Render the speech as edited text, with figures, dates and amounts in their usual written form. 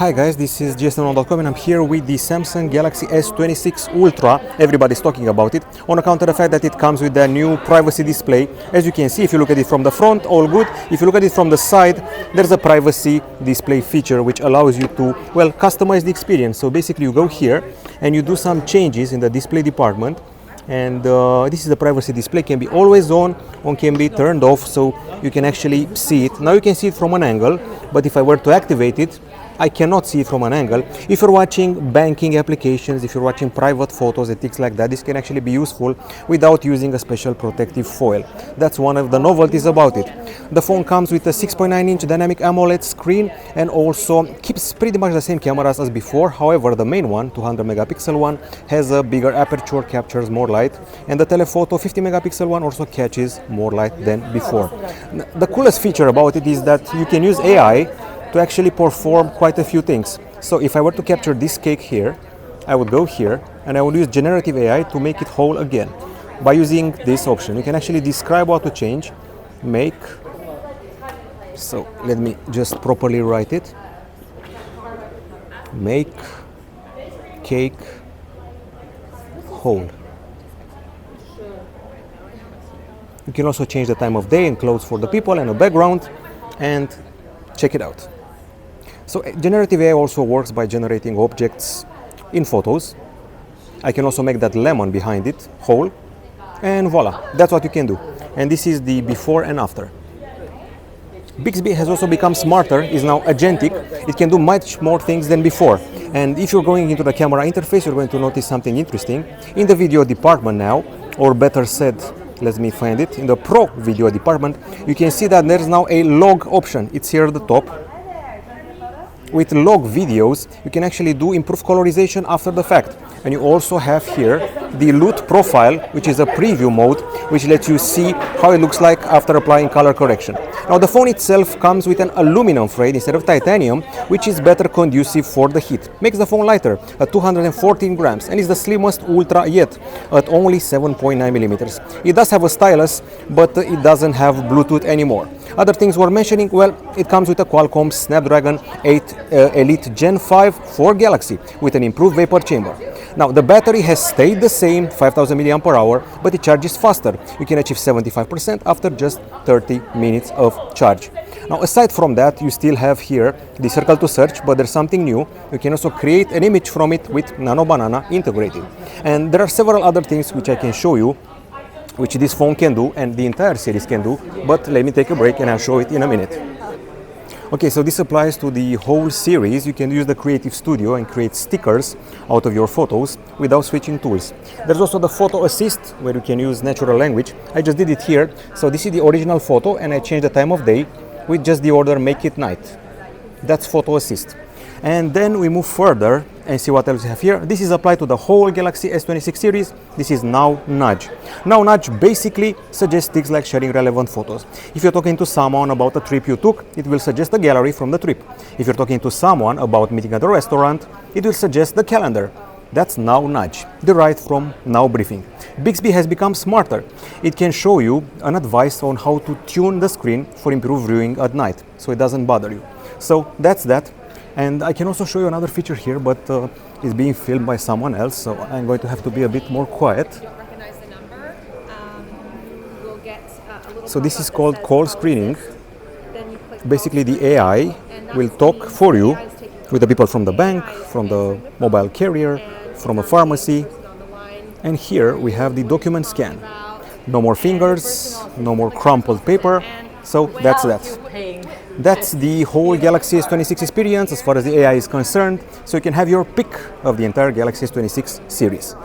Hi guys, this is gsnow.com and I'm here with the Samsung Galaxy S26 Ultra. Everybody's talking about it on account of the fact that it comes with a new privacy display. As you can see, if you look at it from the front, all good. If you look at it from the side, there's a privacy display feature which allows you to, well, customize the experience. So basically you go here and you do some changes in the display department. And this is the privacy display, can be always on or can be turned off, so you can actually see it. Now you can see it from an angle, but if I were to activate it, I cannot see it from an angle. If you're watching banking applications, if you're watching private photos and things like that, this can actually be useful without using a special protective foil. That's one of the novelties about it. The phone comes with a 6.9-inch Dynamic AMOLED screen and also keeps pretty much the same cameras as before. However, the main one, 200 megapixel one, has a bigger aperture, captures more light, and the telephoto 50 megapixel one also catches more light than before. The coolest feature about it is that you can use AI to actually perform quite a few things. So if I were to capture this cake here, I would go here and I would use generative AI to make it whole again. By using this option, you can actually describe what to change, make, so let me just properly write it, make cake whole. You can also change the time of day and clothes for the people and a background, and check it out. So generative AI also works by generating objects in photos. I can also make that lemon behind it whole, and voila, that's what you can do. And this is the before and after. Bixby has also become smarter, is now agentic. It can do much more things than before. And if you're going into the camera interface, you're going to notice something interesting. In the video department now, or better said, let me find it, in the Pro video department, you can see that there's now a log option. It's here at the top. With log videos, you can actually do improved colorization after the fact. And you also have here the LUT profile, which is a preview mode, which lets you see how it looks like after applying color correction. Now the phone itself comes with an aluminum frame instead of titanium, which is better conducive for the heat. Makes the phone lighter at 214 grams and is the slimmest Ultra yet at only 7.9 millimeters. It does have a stylus, but it doesn't have Bluetooth anymore. Other things we're mentioning, well, it comes with a Qualcomm Snapdragon 8 Elite Gen5 for Galaxy with an improved vapor chamber. Now the battery has stayed the same, 5000 mAh, but it charges faster. You can achieve 75% after just 30 minutes of charge. Now aside from that, you still have here the circle to search, but there's something new. You can also create an image from it with Nano Banana integrated. And there are several other things which I can show you, which this phone can do and the entire series can do, but let me take a break and I'll show it in a minute. Okay, so this applies to the whole series. You can use the Creative Studio and create stickers out of your photos without switching tools. There's also the Photo Assist, where you can use natural language. I just did it here. So this is the original photo and I changed the time of day with just the order make it night. That's Photo Assist. And then we move further and see what else we have here. This is applied to the whole Galaxy S26 series. This is Now Nudge. Now Nudge basically suggests things like sharing relevant photos. If you're talking to someone about a trip you took, it will suggest the gallery from the trip. If you're talking to someone about meeting at a restaurant, it will suggest the calendar. That's Now Nudge, derived from Now Briefing. Bixby has become smarter. It can show you an advice on how to tune the screen for improved viewing at night, so it doesn't bother you. So that's that. And I can also show you another feature here, but it's being filmed by someone else, so I'm going to have to be a bit more quiet. So this is called call screening. Basically the AI will talk for you with the people from the bank, from the mobile carrier, from a pharmacy. And here we have the document scan. No more fingers, no more crumpled paper. So that's that. That's the whole Galaxy S26 experience as far as the AI is concerned. So you can have your pick of the entire Galaxy S26 series.